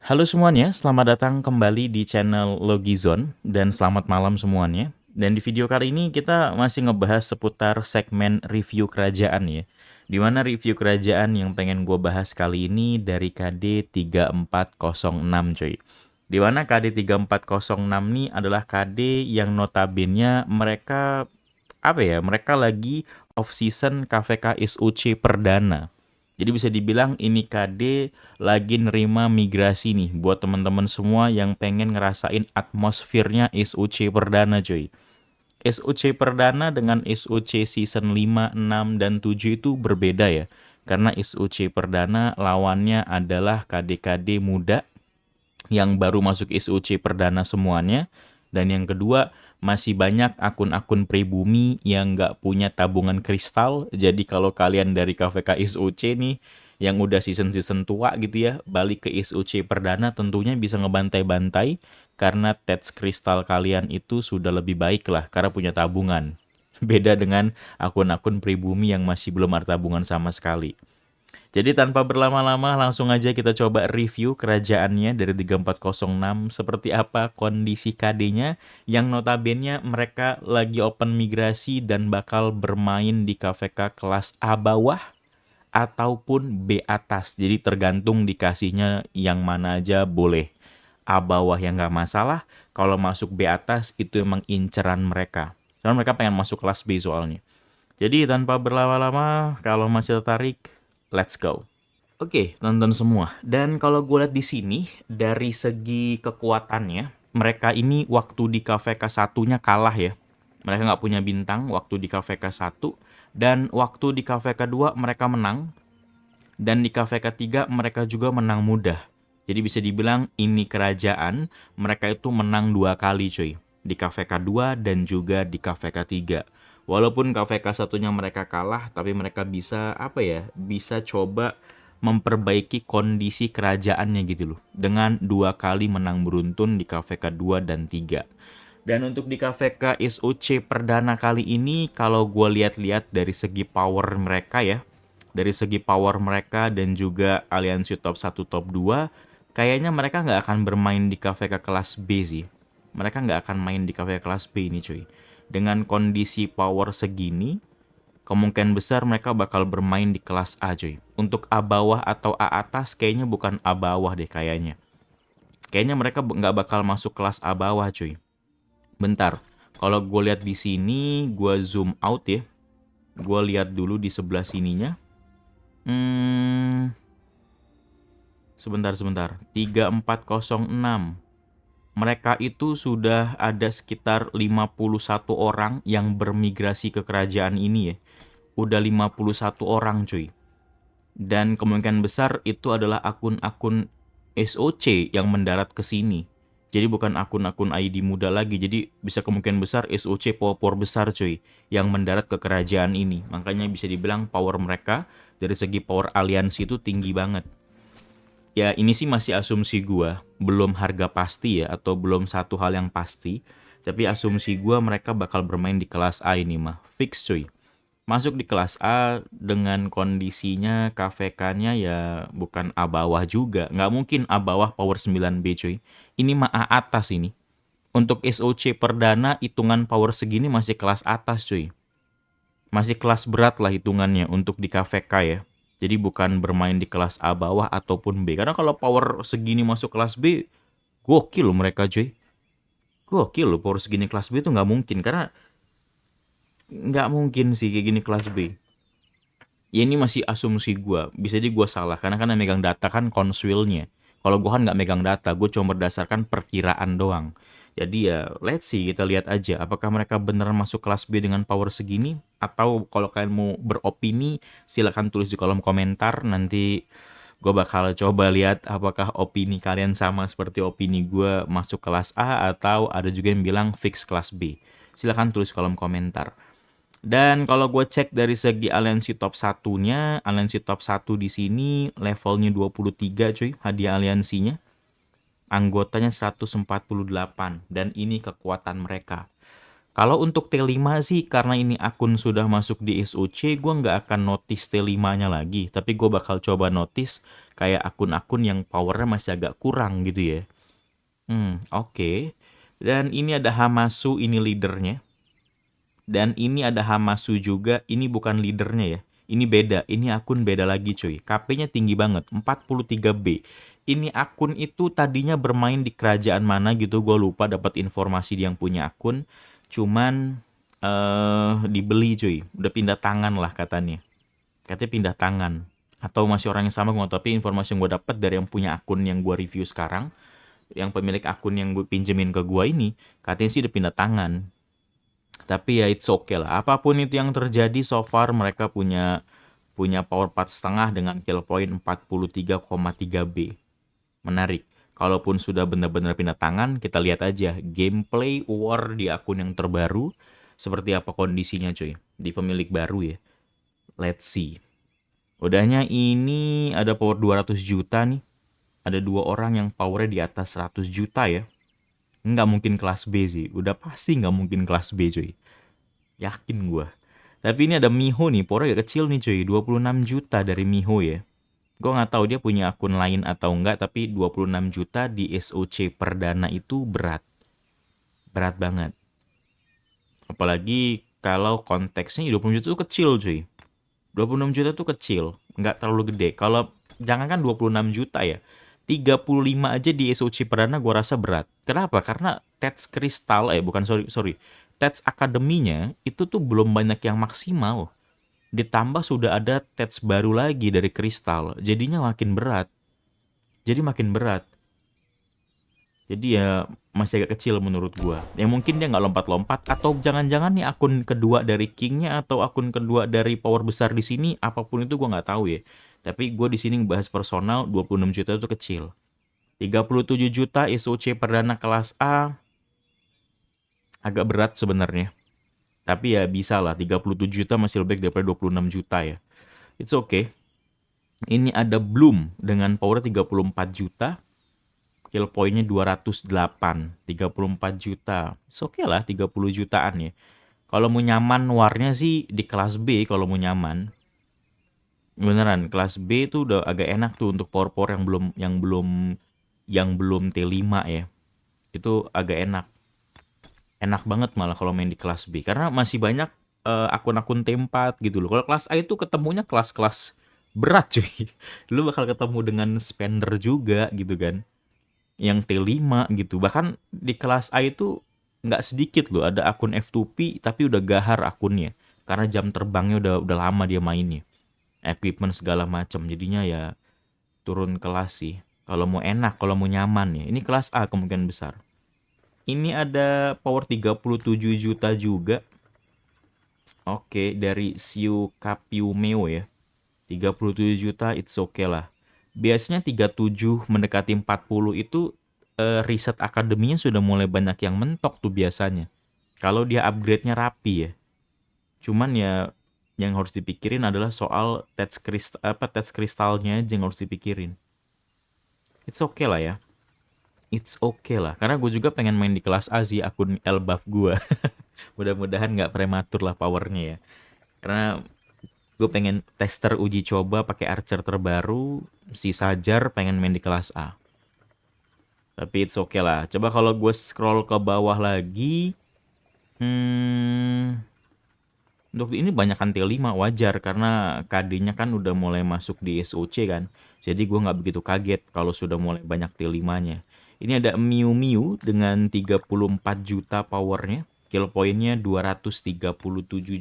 Halo semuanya, selamat datang kembali di channel Logizone dan selamat malam semuanya. Dan di video kali ini kita masih ngebahas seputar segmen review kerajaan ya. Dimana review kerajaan yang pengen gue bahas kali ini dari KD 3406 cuy. Dimana KD 3406 ini adalah KD yang notabene mereka mereka lagi off season KVK SUC perdana. Jadi bisa dibilang ini KD lagi nerima migrasi nih buat teman-teman semua yang pengen ngerasain atmosfernya SUC perdana cuy. SUC perdana dengan SUC season 5, 6, dan 7 itu berbeda ya. Karena SUC perdana lawannya adalah KD-KD muda yang baru masuk SUC perdana semuanya. Dan yang kedua, masih banyak akun-akun pribumi yang nggak punya tabungan kristal. Jadi kalau kalian dari KVK SUC nih, yang udah season-season tua gitu ya, balik ke SUC perdana tentunya bisa ngebantai-bantai karena tats kristal kalian itu sudah lebih baik lah karena punya tabungan. Beda dengan akun-akun pribumi yang masih belum ada tabungan sama sekali. Jadi tanpa berlama-lama langsung aja kita coba review kerajaannya dari 3406 seperti apa kondisi KD-nya yang notabene mereka lagi open migrasi dan bakal bermain di KVK kelas A bawah ataupun B atas. Jadi tergantung dikasihnya yang mana aja boleh. A bawah yang nggak masalah, kalau masuk B atas itu emang inceran mereka. Soalnya mereka pengen masuk kelas B soalnya. Jadi tanpa berlama-lama, kalau masih tertarik, let's go. Oke, nonton semua. Dan kalau gue lihat di sini, dari segi kekuatannya, mereka ini waktu di KVK satunya kalah ya. Mereka nggak punya bintang waktu di KVK 1, dan waktu di KVK 2 mereka menang, dan di KVK 3 mereka juga menang mudah. Jadi bisa dibilang ini kerajaan, mereka itu menang 2 kali cuy. Di KVK 2 dan juga di KVK 3. Walaupun KVK satunya mereka kalah, tapi mereka bisa bisa coba memperbaiki kondisi kerajaannya gitu loh. Dengan 2 kali menang beruntun di KVK 2 dan 3. Dan untuk di KVK SOC perdana kali ini, kalau gue lihat-lihat dari segi power mereka ya, dari segi power mereka dan juga aliansi top 1 top 2, kayaknya mereka nggak akan bermain di KVK kelas B sih. Mereka nggak akan main di KVK kelas B ini cuy. Dengan kondisi power segini, kemungkinan besar mereka bakal bermain di kelas A cuy. Untuk A bawah atau A atas kayaknya bukan A bawah deh kayaknya. Kayaknya mereka nggak bakal masuk kelas A bawah cuy. Bentar, kalau gue lihat di sini, gue zoom out ya. Gue lihat dulu di sebelah sininya. Sebentar. 3406. Mereka itu sudah ada sekitar 51 orang yang bermigrasi ke kerajaan ini ya. Udah 51 orang cuy. Dan kemungkinan besar itu adalah akun-akun SOC yang mendarat ke sini. Jadi bukan akun-akun ID muda lagi. Jadi bisa kemungkinan besar SOC power besar cuy yang mendarat ke kerajaan ini. Makanya bisa dibilang power mereka dari segi power aliansi itu tinggi banget. Ya ini sih masih asumsi gua, belum harga pasti ya, atau belum satu hal yang pasti. Tapi asumsi gua mereka bakal bermain di kelas A ini mah, fix cuy. Masuk di kelas A dengan kondisinya KVK-nya ya bukan A bawah juga. Nggak mungkin A bawah power 9B cuy. Ini mah A atas ini. Untuk SOC perdana hitungan power segini masih kelas atas cuy. Masih kelas berat lah hitungannya untuk di KVK ya. Jadi bukan bermain di kelas A bawah ataupun B. Karena kalau power segini masuk kelas B, gokil mereka cuy. Gokil loh power segini kelas B itu nggak mungkin. Karena nggak mungkin sih kayak gini kelas B. Ya ini masih asumsi gue. Bisa jadi gue salah. Karena kan yang megang data kan konsuilnya. Kalau gue kan nggak megang data. Gue cuma berdasarkan perkiraan doang. Jadi ya let's see, kita lihat aja. Apakah mereka beneran masuk kelas B dengan power segini? Atau kalau kalian mau beropini, silahkan tulis di kolom komentar. Nanti gue bakal coba lihat apakah opini kalian sama seperti opini gue masuk kelas A. Atau ada juga yang bilang fix kelas B. Silahkan tulis kolom komentar. Dan kalau gue cek dari segi aliansi top satunya, aliansi top 1 di sini levelnya 23 cuy, hadiah aliansinya. Anggotanya 148 dan ini kekuatan mereka. Kalau untuk T5 sih, karena ini akun sudah masuk di SOC, gue nggak akan notice T5-nya lagi. Tapi gue bakal coba notice kayak akun-akun yang powernya masih agak kurang gitu ya. Oke. Dan ini ada Hamasu, ini leadernya. Dan ini ada Hamasu juga, ini bukan leadernya ya. Ini beda, ini akun beda lagi cuy. KP-nya tinggi banget, 43B. Ini akun itu tadinya bermain di kerajaan mana gitu, gue lupa dapat informasi dia yang punya akun. Cuman dibeli cuy, udah pindah tangan lah katanya. Katanya pindah tangan. Atau masih orang yang sama gue, tapi informasi yang gue dapat dari yang punya akun yang gue review sekarang, yang pemilik akun yang gue pinjemin ke gue ini, katanya sih udah pindah tangan. Tapi ya it's okay lah. Apapun itu yang terjadi, so far mereka punya power 4,5 dengan kill point 43,3B. Menarik. Kalaupun sudah benar-benar pindah tangan, kita lihat aja gameplay war di akun yang terbaru seperti apa kondisinya cuy. Di pemilik baru ya. Let's see. Udahnya ini ada power 200 juta nih. Ada 2 orang yang powernya di atas 100 juta ya. Nggak mungkin kelas B sih. Udah pasti nggak mungkin kelas B cuy. Yakin gue. Tapi ini ada Miho nih. Powernya agak kecil nih cuy. 26 juta dari Miho ya. Gue nggak tahu dia punya akun lain atau enggak. Tapi 26 juta di SOC perdana itu berat. Berat banget. Apalagi kalau konteksnya 20 juta itu kecil cuy. 26 juta tuh kecil. Nggak terlalu gede. Kalau jangankan 26 juta ya. 35 aja di SOC perdana gue rasa berat. Kenapa? Karena Tats Crystal, sorry. Tats Akademinya itu tuh belum banyak yang maksimal. Ditambah sudah ada Tats baru lagi dari Crystal. Jadinya makin berat. Jadi ya masih agak kecil menurut gue. Ya mungkin dia nggak lompat-lompat. Atau jangan-jangan nih akun kedua dari King-nya atau akun kedua dari power besar di sini. Apapun itu gue nggak tahu ya. Tapi gue di sini ngebahas personal, 26 juta itu kecil. 37 juta SOC perdana kelas A agak berat sebenarnya. Tapi ya bisa lah, 37 juta masih lebih baik daripada 26 juta ya. It's okay. Ini ada Bloom dengan power 34 juta. Kill point-nya 208. 34 juta. It's okay lah, 30 jutaan ya. Kalau mau nyaman warnya sih di kelas B kalau mau nyaman. Beneran, kelas B itu udah agak enak tuh untuk power yang belum T5 ya. Itu agak enak. Enak banget malah kalau main di kelas B karena masih banyak akun-akun T4 gitu loh. Kalau kelas A itu ketemunya kelas-kelas berat cuy. Lu bakal ketemu dengan spender juga gitu kan. Yang T5 gitu. Bahkan di kelas A itu nggak sedikit loh ada akun F2P tapi udah gahar akunnya. Karena jam terbangnya udah lama dia mainnya. Equipment segala macam. Jadinya ya turun kelas sih. Kalau mau enak, kalau mau nyaman ya. Ini kelas A kemungkinan besar. Ini ada power 37 juta juga. Oke, dari Siu Capiumeo ya. 37 juta, it's okay lah. Biasanya 37 mendekati 40 itu riset akademinya sudah mulai banyak yang mentok tuh biasanya. Kalau dia upgrade-nya rapi ya. Cuman ya yang harus dipikirin adalah soal tats kristalnya aja yang harus dipikirin. It's okay lah ya. It's okay lah. Karena gue juga pengen main di kelas A sih akun Elbaf gue. Mudah-mudahan nggak prematur lah powernya ya. Karena gue pengen tester uji coba pakai archer terbaru. Si Sajar pengen main di kelas A. Tapi it's okay lah. Coba kalau gue scroll ke bawah lagi. Untuk ini banyakan T5 wajar karena KD-nya kan udah mulai masuk di SOC kan. Jadi gue nggak begitu kaget kalau sudah mulai banyak T5-nya. Ini ada Miu Miu dengan 34 juta powernya. Kill point-nya 237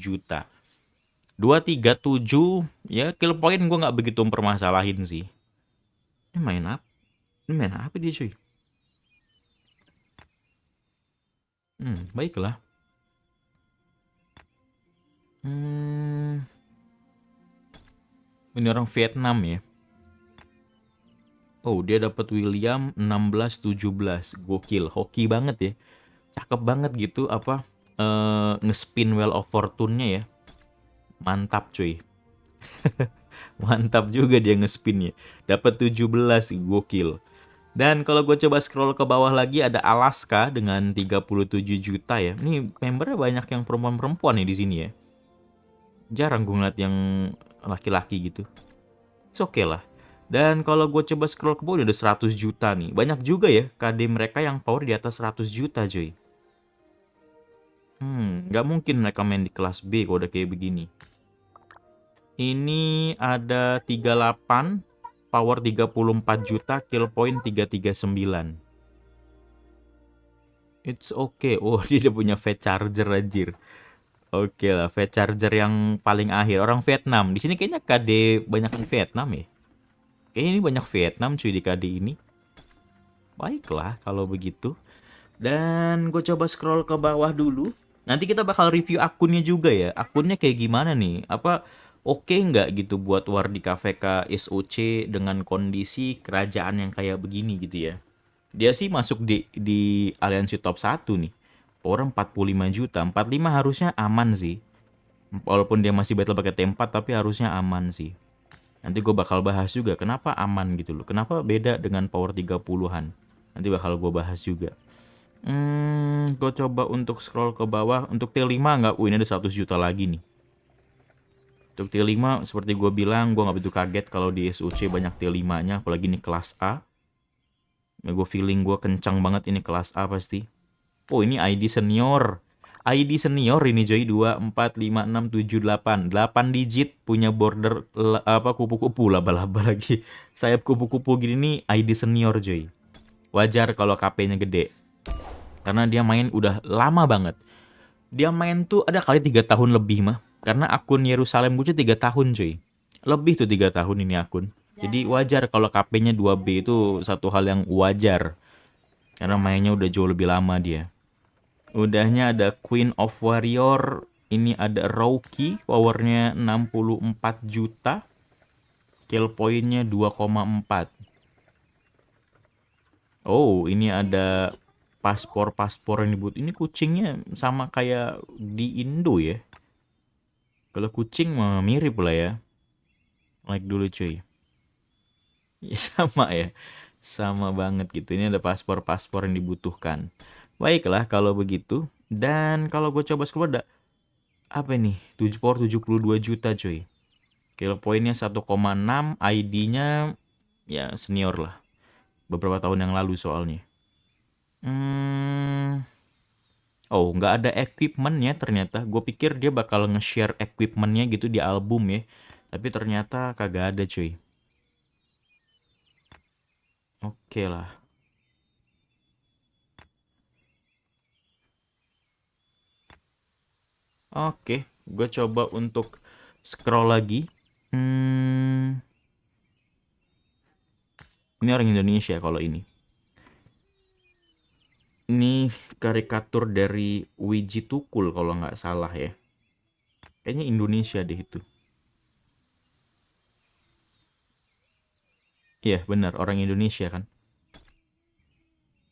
juta. 237 ya kill point gue nggak begitu mempermasalahin sih. Ini main apa? Dia cuy? Baiklah. Ini orang Vietnam ya. Oh, dia dapat William 16-17. Gokil, hoki banget ya. Cakep banget gitu apa ngespin Wheel of Fortune-nya ya. Mantap cuy. Mantap juga dia ngespinnya. Dapat 17, gokil. Dan kalau gue coba scroll ke bawah lagi ada Alaska dengan 37 juta ya. Ini membernya banyak yang perempuan-perempuan nih di sini ya. Jarang gue ngeliat yang laki-laki gitu. It's okay lah. Dan kalau gue coba scroll ke bawah udah 100 juta nih. Banyak juga ya KD mereka yang power di atas 100 juta coy. Nggak mungkin mereka main di kelas B kalau udah kayak begini. Ini ada 38, power 34 juta, kill point 339. It's okay. Oh, dia udah punya fast charger anjir. Oke lah, fast charger yang paling akhir. Orang Vietnam. Di sini kayaknya KD banyak di Vietnam ya. Kayaknya ini banyak Vietnam cuy di KD ini. Baiklah kalau begitu. Dan gue coba scroll ke bawah dulu. Nanti kita bakal review akunnya juga ya. Akunnya kayak gimana nih? Apa oke nggak gitu buat war di KVK SOC dengan kondisi kerajaan yang kayak begini gitu ya. Dia sih masuk di aliansi top 1 nih. Orang 45 juta. 45 harusnya aman sih. Walaupun dia masih battle pakai T4 tapi harusnya aman sih. Nanti gue bakal bahas juga kenapa aman gitu loh. Kenapa beda dengan power 30-an. Nanti bakal gue bahas juga. Gue coba untuk scroll ke bawah. Untuk T5 nggak? Ini ada 100 juta lagi nih. Untuk T5 seperti gue bilang, gue nggak begitu kaget kalau di SUC banyak T5-nya. Apalagi ini kelas A. Ya, gue feeling gue kencang banget ini kelas A pasti. Oh ini ID senior. ID senior ini Joy 2, 4, 5, 6, 7, 8. 8 digit punya border kupu-kupu laba-laba lagi. Sayap kupu-kupu gini nih ID senior Joy. Wajar kalau KP-nya gede. Karena dia main udah lama banget. Dia main tuh ada kali 3 tahun lebih mah. Karena akun Yerusalem gue 3 tahun cuy. Lebih tuh 3 tahun ini akun. Jadi wajar kalau KP-nya 2B itu satu hal yang wajar. Karena mainnya udah jauh lebih lama dia. Udahnya ada Queen of Warrior. Ini ada Rookie. Powernya 64 juta. Kill point-nya 2,4. Oh ini ada paspor-paspor yang dibuat. Ini kucingnya sama kayak di Indo ya. Kalau kucing mah mirip lah ya. Like dulu cuy. Ya sama ya. Sama banget gitu. Ini ada paspor-paspor yang dibutuhkan. Baiklah kalau begitu. Dan kalau gue coba scroll ada apa nih? 72 juta cuy. Kill point-nya 1,6. ID-nya ya senior lah. Beberapa tahun yang lalu soalnya. Oh, nggak ada equipment-nya ternyata. Gue pikir dia bakal nge-share equipment-nya gitu di album ya. Tapi ternyata kagak ada cuy. Oke lah. Oke, gue coba untuk scroll lagi. Ini orang Indonesia kalau ini. Ini karikatur dari Wiji Tukul kalau nggak salah ya. Kayaknya Indonesia deh itu. Iya benar, orang Indonesia kan.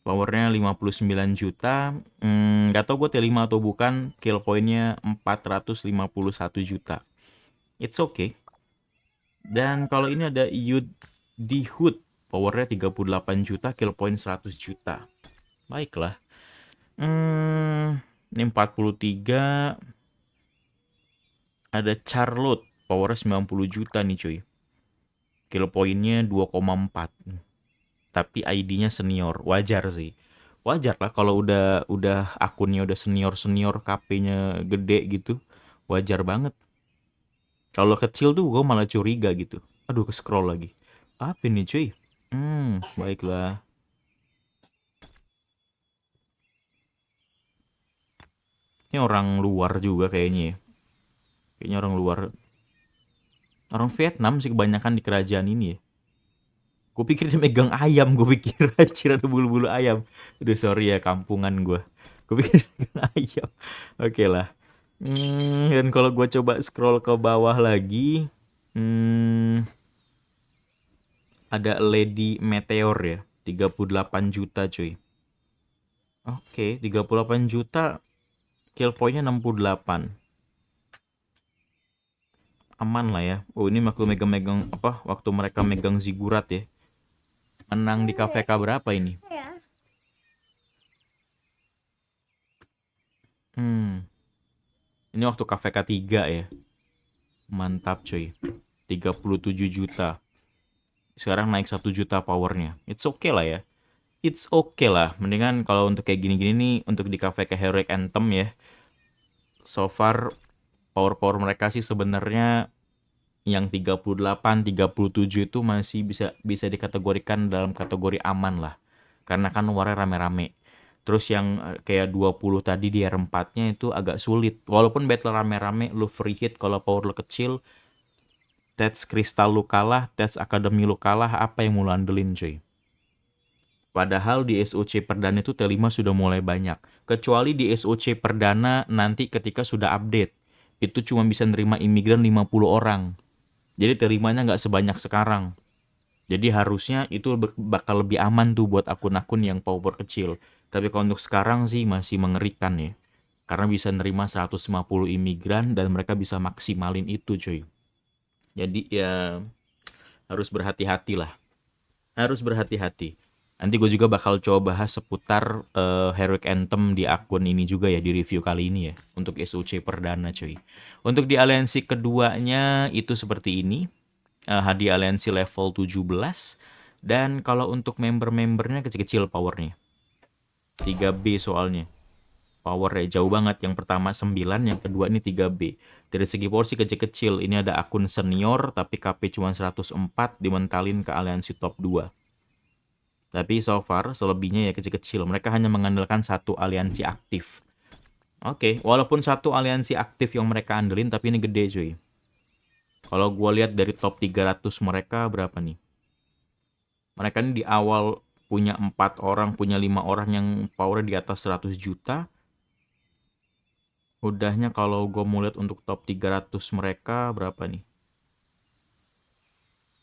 Powernya 59 juta. Nggak tahu gue T5 atau bukan. Kill point-nya 451 juta. It's okay. Dan kalau ini ada Yudi Hood. Powernya 38 juta. Kill point 100 juta. Baiklah. Ini 43. Ada Charlotte. Powernya 90 juta nih cuy. Kill point-nya 2,4. Tapi ID-nya senior. Wajar sih. Wajar lah kalau udah akunnya udah senior KP-nya gede gitu. Wajar banget. Kalau kecil tuh gue malah curiga gitu. Aduh ke scroll lagi. Apa ini cuy? Baiklah. Ini orang luar juga kayaknya ya. Kayaknya orang luar. Orang Vietnam sih kebanyakan di kerajaan ini ya. Gue pikir dia megang ayam, gue pikir anjir ada bulu-bulu ayam. Aduh sorry ya kampungan gue. Gue pikir dia megang ayam. Oke lah. Dan kalau gue coba scroll ke bawah lagi. Ada Lady Meteor ya. 38 juta cuy. Oke, 38 juta. Kill point-nya 68. Aman lah ya. Oh ini waktu megang-megang apa? Waktu mereka megang zigurat ya. Menang di KVK berapa ini? Ini waktu KVK 3 ya. Mantap cuy. 37 juta. Sekarang naik 1 juta powernya. It's okay lah ya. It's okay lah. Mendingan kalau untuk kayak gini-gini nih, untuk di KVK Heroic Anthem ya. So far, power-power mereka sih sebenarnya yang 38, 37 itu masih bisa dikategorikan dalam kategori aman lah. Karena kan warnya rame-rame. Terus yang kayak 20 tadi di R4-nya itu agak sulit. Walaupun battle rame-rame, lu free hit kalau power lu kecil, Tats Kristal lu kalah, Tats Akademi lu kalah, apa yang mau lu andelin cuy? Padahal di SOC Perdana itu T5 sudah mulai banyak. Kecuali di SOC Perdana nanti ketika sudah update. Itu cuma bisa nerima imigran 50 orang. Jadi T5-nya nggak sebanyak sekarang. Jadi harusnya itu bakal lebih aman tuh buat akun-akun yang power kecil. Tapi kalau untuk sekarang sih masih mengerikan ya. Karena bisa nerima 150 imigran dan mereka bisa maksimalin itu cuy. Jadi ya harus berhati-hati lah. Harus berhati-hati. Nanti gue juga bakal coba bahas seputar Heroic Anthem di akun ini juga ya, di review kali ini ya. Untuk SOC Perdana cuy. Untuk di aliansi keduanya itu seperti ini. Hadiah aliansi level 17. Dan kalau untuk member-membernya kecil-kecil powernya. 3B soalnya. Powernya jauh banget. Yang pertama 9, yang kedua ini 3B. Dari segi porsi kecil-kecil, ini ada akun senior tapi KP cuma 104 dimentalin ke aliansi top 2. Tapi so far selebihnya ya kecil-kecil. Mereka hanya mengandalkan satu aliansi aktif. Oke, walaupun satu aliansi aktif yang mereka andelin, tapi ini gede cuy. Kalau gue lihat dari top 300 mereka berapa nih? Mereka ini di awal punya 4 orang, punya 5 orang yang power di atas 100 juta. Udahnya kalau gue mau lihat untuk top 300 mereka berapa nih?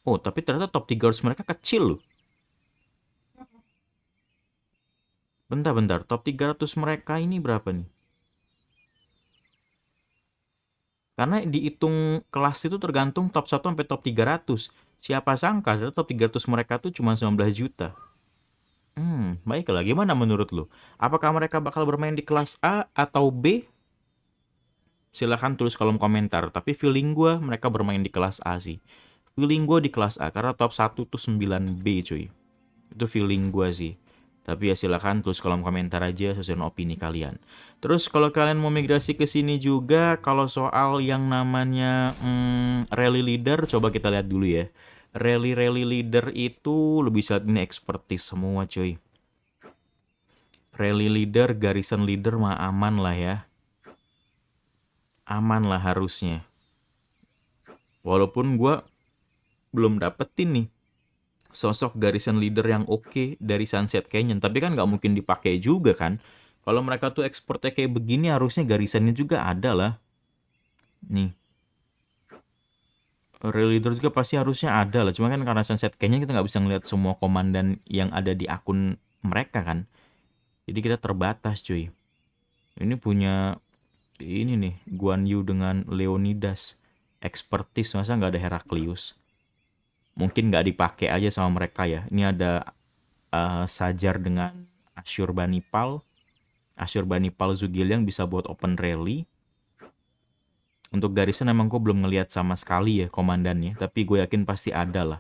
Oh, tapi ternyata top 300 mereka kecil loh. Bentar-bentar, top 300 mereka ini berapa nih? Karena dihitung kelas itu tergantung top 1 sampai top 300. Siapa sangka top 300 mereka tuh cuma 19 juta. Baiklah, gimana menurut lu? Apakah mereka bakal bermain di kelas A atau B? Silahkan tulis kolom komentar. Tapi feeling gue mereka bermain di kelas A sih. Feeling gue di kelas A, karena top 1 tuh 9B cuy. Itu feeling gue sih. Tapi ya silahkan tulis kolom komentar aja sesuai dengan opini kalian. Terus kalau kalian mau migrasi ke sini juga, kalau soal yang namanya rally leader, coba kita lihat dulu ya. Rally leader itu lebih saat ini expertise semua cuy. Rally leader, garrison leader mah aman lah ya. Aman lah harusnya. Walaupun gue belum dapetin nih sosok garrison leader yang oke dari Sunset Canyon. Tapi kan nggak mungkin dipakai juga kan. Kalau mereka tuh expertnya kayak begini, harusnya garrisonnya juga ada lah. Nih. Real leader juga pasti harusnya ada lah. Cuma kan karena Sunset Canyon kita nggak bisa ngeliat semua komandan yang ada di akun mereka kan. Jadi kita terbatas cuy. Ini punya ini nih, Guan Yu dengan Leonidas. Expertise, masa nggak ada Heraklius? Mungkin nggak dipakai aja sama mereka ya. Ini ada Sajar dengan Ashurbanipal. Ashurbanipal Zugiliang bisa buat open rally. Untuk garrison emang gue belum ngelihat sama sekali ya komandannya. Tapi gue yakin pasti ada lah.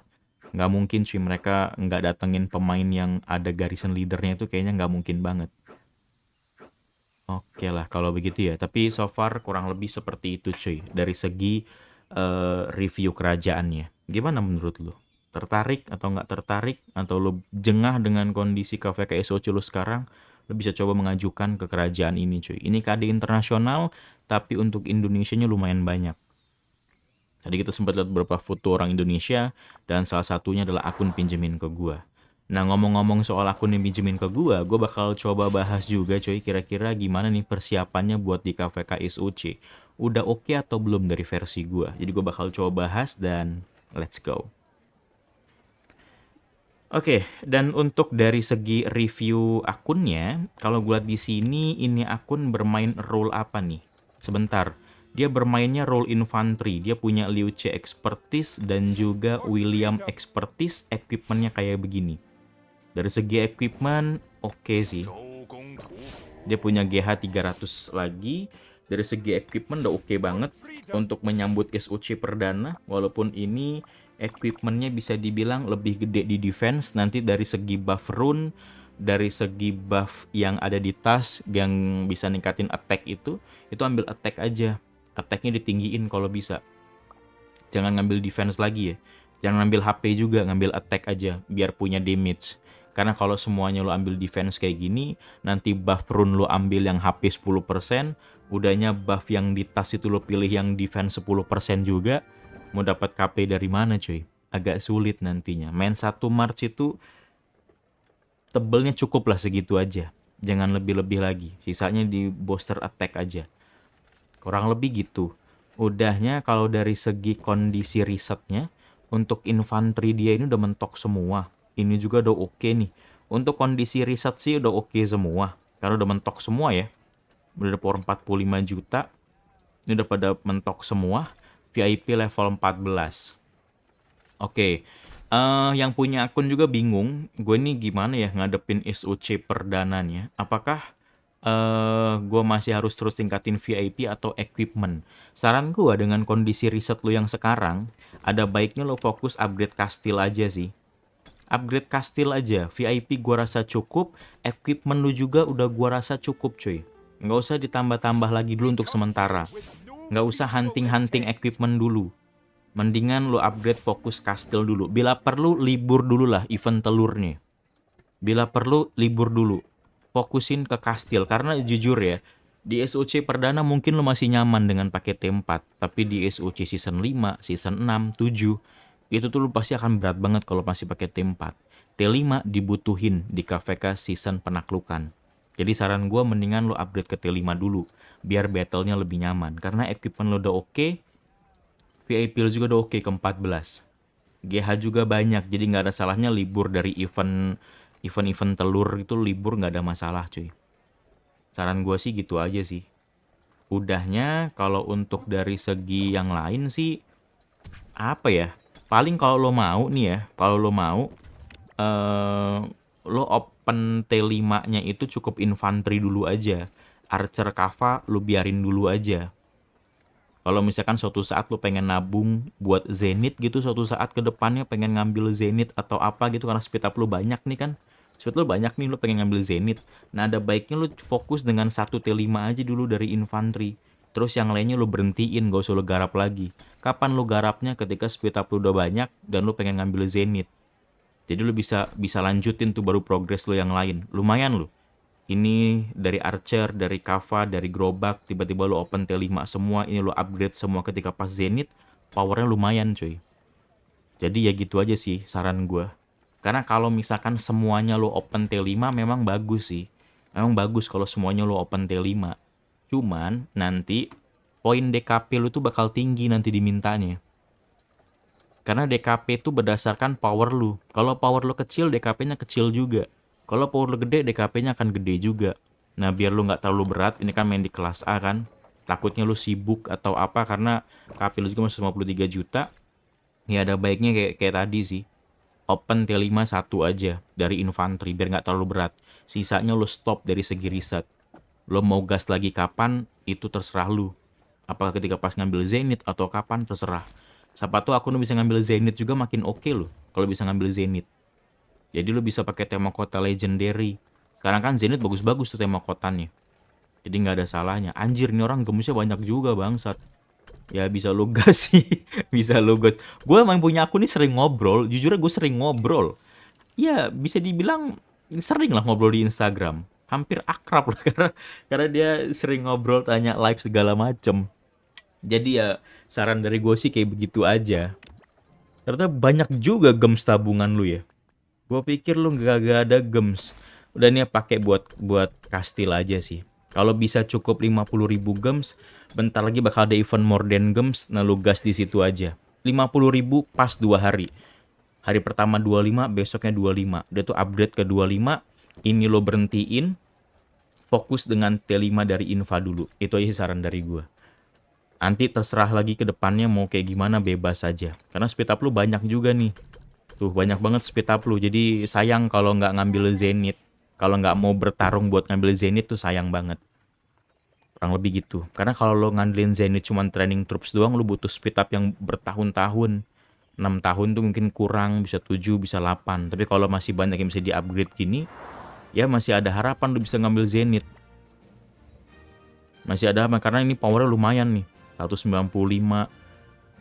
Nggak mungkin sih mereka nggak datengin pemain yang ada garrison leadernya, itu kayaknya nggak mungkin banget. Oke lah kalau begitu ya. Tapi so far kurang lebih seperti itu cuy. Dari segi review kerajaannya. Gimana menurut lu? Tertarik atau nggak tertarik? Atau lu jengah dengan kondisi KVK SOC lu sekarang? Lu bisa coba mengajukan ke kerajaan ini cuy. Ini KD internasional, tapi untuk Indonesianya lumayan banyak. Tadi kita sempat lihat beberapa foto orang Indonesia, dan salah satunya adalah akun pinjemin ke gua. Nah, ngomong-ngomong soal akun yang pinjemin ke gua bakal coba bahas juga coy, kira-kira gimana nih persiapannya buat di KVK SOC. Udah oke atau belum dari versi gua. Jadi gua bakal coba bahas dan let's go. Oke, dan untuk dari segi review akunnya, kalau gue lihat di sini ini akun bermain role apa nih? Sebentar. Dia bermainnya role infantry. Dia punya Liu Che expertise dan juga William expertise, equipmentnya kayak begini. Dari segi equipment oke sih. Dia punya GH 300 lagi. Dari segi equipment udah oke banget untuk menyambut SOC perdana. Walaupun ini equipmentnya bisa dibilang lebih gede di defense. Nanti dari segi buff rune, dari segi buff yang ada di tas yang bisa ningkatin attack itu ambil attack aja. Attacknya ditinggiin kalau bisa. Jangan ngambil defense lagi ya. Jangan ngambil HP juga, ngambil attack aja biar punya damage. Karena kalau semuanya lo ambil defense kayak gini, nanti buff rune lo ambil yang HP 10%, udahnya buff yang di tas itu lo pilih yang defense 10% juga, mau dapat KP dari mana cuy? Agak sulit nantinya. Main 1 March itu tebelnya cukup lah segitu aja. Jangan lebih-lebih lagi. Sisanya di booster attack aja. Kurang lebih gitu. Udahnya kalau dari segi kondisi risetnya, untuk infanteri dia ini udah mentok semua. Ini juga udah oke nih. Untuk kondisi riset sih udah oke semua. Karena udah mentok semua ya. Udah ada power 45 juta. Ini udah pada mentok semua. VIP level 14. Oke. Yang punya akun juga bingung. Gue nih gimana ya ngadepin SOC perdananya. Apakah gue masih harus terus tingkatin VIP atau equipment? Saran gue dengan kondisi riset lo yang sekarang, ada baiknya lo fokus upgrade kastil aja sih. Upgrade kastil aja, VIP gua rasa cukup, equipment lu juga udah gua rasa cukup cuy. Nggak usah ditambah-tambah lagi dulu untuk sementara. Nggak usah hunting-hunting equipment dulu. Mendingan lu upgrade fokus kastil dulu. Bila perlu libur dulu lah event telurnya. Bila perlu libur dulu. Fokusin ke kastil, karena jujur ya, di SOC perdana mungkin lu masih nyaman dengan pakai T4, tapi di SOC season 5, season 6, 7, itu tuh lu pasti akan berat banget kalau masih pakai T4. T5 dibutuhin di KVK season penaklukan. Jadi saran gue mendingan lo upgrade ke T5 dulu, biar battle-nya lebih nyaman. Karena equipment lo udah oke, VIP lo juga udah oke ke 14. GH juga banyak, jadi nggak ada salahnya libur dari event telur itu libur nggak ada masalah cuy. Saran gue sih gitu aja sih. Udahnya kalau untuk dari segi yang lain sih apa ya? Paling kalau lo mau nih ya, kalau lo mau lo open T5-nya itu cukup infanteri dulu aja. Archer Kava lo biarin dulu aja. Kalau misalkan suatu saat lo pengen nabung buat Zenith gitu, suatu saat ke depannya pengen ngambil Zenith atau apa gitu, karena speed up lo banyak nih kan. Speed lo banyak nih, lo pengen ngambil Zenith. Nah, ada baiknya lo fokus dengan 1 T5 aja dulu dari infanteri. Terus yang lainnya lo berhentiin, gak usah lo garap lagi. Kapan lo garapnya? Ketika speed up lo udah banyak dan lo pengen ngambil Zenith. Jadi lo bisa lanjutin tuh baru progress lo yang lain. Lumayan lo. Ini dari Archer, dari Kava, dari Grobak, tiba-tiba lo open T5 semua, ini lo upgrade semua ketika pas Zenith, powernya lumayan cuy. Jadi ya gitu aja sih saran gue. Karena kalau misalkan semuanya lo open T5 memang bagus sih. Memang bagus kalau semuanya lo open T5. Cuman nanti poin DKP lo tuh bakal tinggi nanti dimintanya. Karena DKP itu berdasarkan power lu. Kalau power lu kecil, DKP-nya kecil juga. Kalau power lu gede, DKP-nya akan gede juga. Nah, biar lu nggak terlalu berat, ini kan main di kelas A kan. Takutnya lu sibuk atau apa, karena KP lu juga masih 53 juta. Ya ada baiknya kayak tadi sih. Open T5 satu aja dari infanteri, biar nggak terlalu berat. Sisanya lu stop dari segi riset. Lo mau gas lagi kapan, itu terserah lu. Apakah ketika pas ngambil Zenith atau kapan, terserah. Siapa tuh aku bisa ngambil Zenith juga makin oke loh kalau bisa ngambil Zenith. Jadi lo bisa pakai tema kota legendary. Sekarang kan Zenith bagus-bagus tuh tema kotanya. Jadi nggak ada salahnya. Anjir, ini orang gemusnya banyak juga bangsat. Ya bisa lo gas sih. Bisa lo gas. Gue emang punya aku nih sering ngobrol. Jujur gue sering ngobrol. Ya bisa dibilang sering lah ngobrol di Instagram. Hampir akrab lah karena dia sering ngobrol, tanya live segala macem. Jadi ya saran dari gue sih kayak begitu aja. Ternyata banyak juga gems tabungan lu ya. Gue pikir lu gak ada gems. Udah nih pakai buat kastil aja sih. Kalau bisa cukup 50.000 gems, bentar lagi bakal ada event more than gems, nah lu gas di situ aja. 50.000 pas 2 hari. Hari pertama 25, besoknya 25. Udah tuh upgrade ke 25, ini lo berhentiin, fokus dengan T5 dari Infa dulu. Itu aja saran dari gue. Nanti terserah lagi ke depannya mau kayak gimana, bebas aja. Karena speed up lu banyak juga nih. Tuh banyak banget speed up lu. Jadi sayang kalau nggak ngambil Zenith. Kalau nggak mau bertarung buat ngambil Zenith tuh sayang banget. Kurang lebih gitu. Karena kalau lo ngandelin Zenith cuman training troops doang, lo butuh speed up yang bertahun-tahun. 6 tahun tuh mungkin kurang, bisa 7, bisa 8. Tapi kalau masih banyak yang bisa di-upgrade gini, ya masih ada harapan lo bisa ngambil Zenith. Masih ada harapan, karena ini powernya lumayan nih. 195,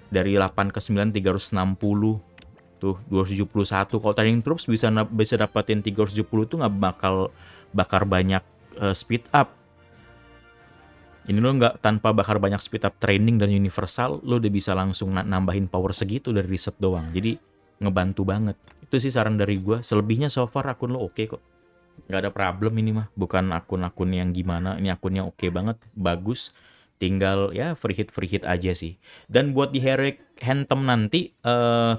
dari 8 ke 9, 360. Tuh, 271. Kalau training troops bisa dapetin 370 tuh nggak bakar banyak speed up. Ini lo nggak tanpa bakar banyak speed up training dan universal, lo udah bisa langsung nambahin power segitu dari reset doang. Jadi ngebantu banget. Itu sih saran dari gue. Selebihnya so far akun lo oke kok. Nggak ada problem ini mah. Bukan akun-akun yang gimana. Ini akunnya oke banget. Bagus. Tinggal ya free hit aja sih. Dan buat di Heroic Anthem nanti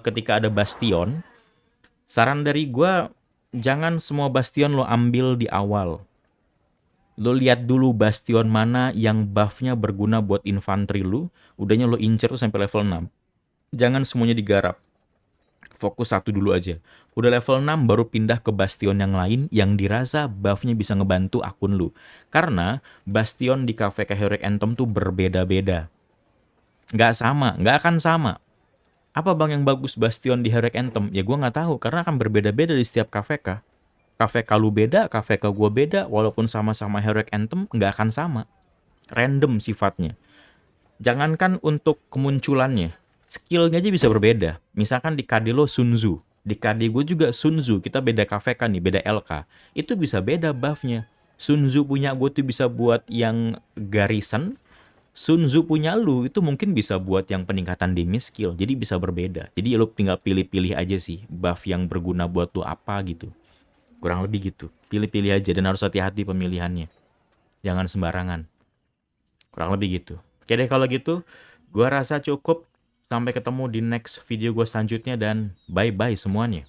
ketika ada Bastion, saran dari gue jangan semua Bastion lo ambil di awal. Lo lihat dulu Bastion mana yang buffnya berguna buat infanteri lu, udahnya lo incer tuh sampai level 6. Jangan semuanya digarap. Fokus satu dulu aja. Udah level 6 baru pindah ke Bastion yang lain yang dirasa buffnya bisa ngebantu akun lu. Karena Bastion di KVK Heroic Anthem tuh berbeda-beda. Nggak sama, nggak akan sama. Apa bang yang bagus Bastion di Heroic Anthem? Ya gue nggak tahu, karena akan berbeda-beda di setiap KVK. KVK lu beda, KVK gue beda, walaupun sama-sama Heroic Anthem, nggak akan sama. Random sifatnya. Jangankan untuk kemunculannya, skillnya aja bisa berbeda. Misalkan di KD lo Sun Tzu, di KD gue juga Sun Tzu, kita beda KVK nih, beda LK. Itu bisa beda buffnya. Sun Tzu punya gue tuh bisa buat yang garisan, Sun Tzu punya lu itu mungkin bisa buat yang peningkatan damage skill, jadi bisa berbeda. Jadi lo tinggal pilih-pilih aja sih buff yang berguna buat lo apa gitu. Kurang lebih gitu. Pilih-pilih aja dan harus hati-hati pemilihannya. Jangan sembarangan. Kurang lebih gitu. Oke deh kalau gitu, gua rasa cukup. Sampai ketemu di next video gua selanjutnya dan bye-bye semuanya.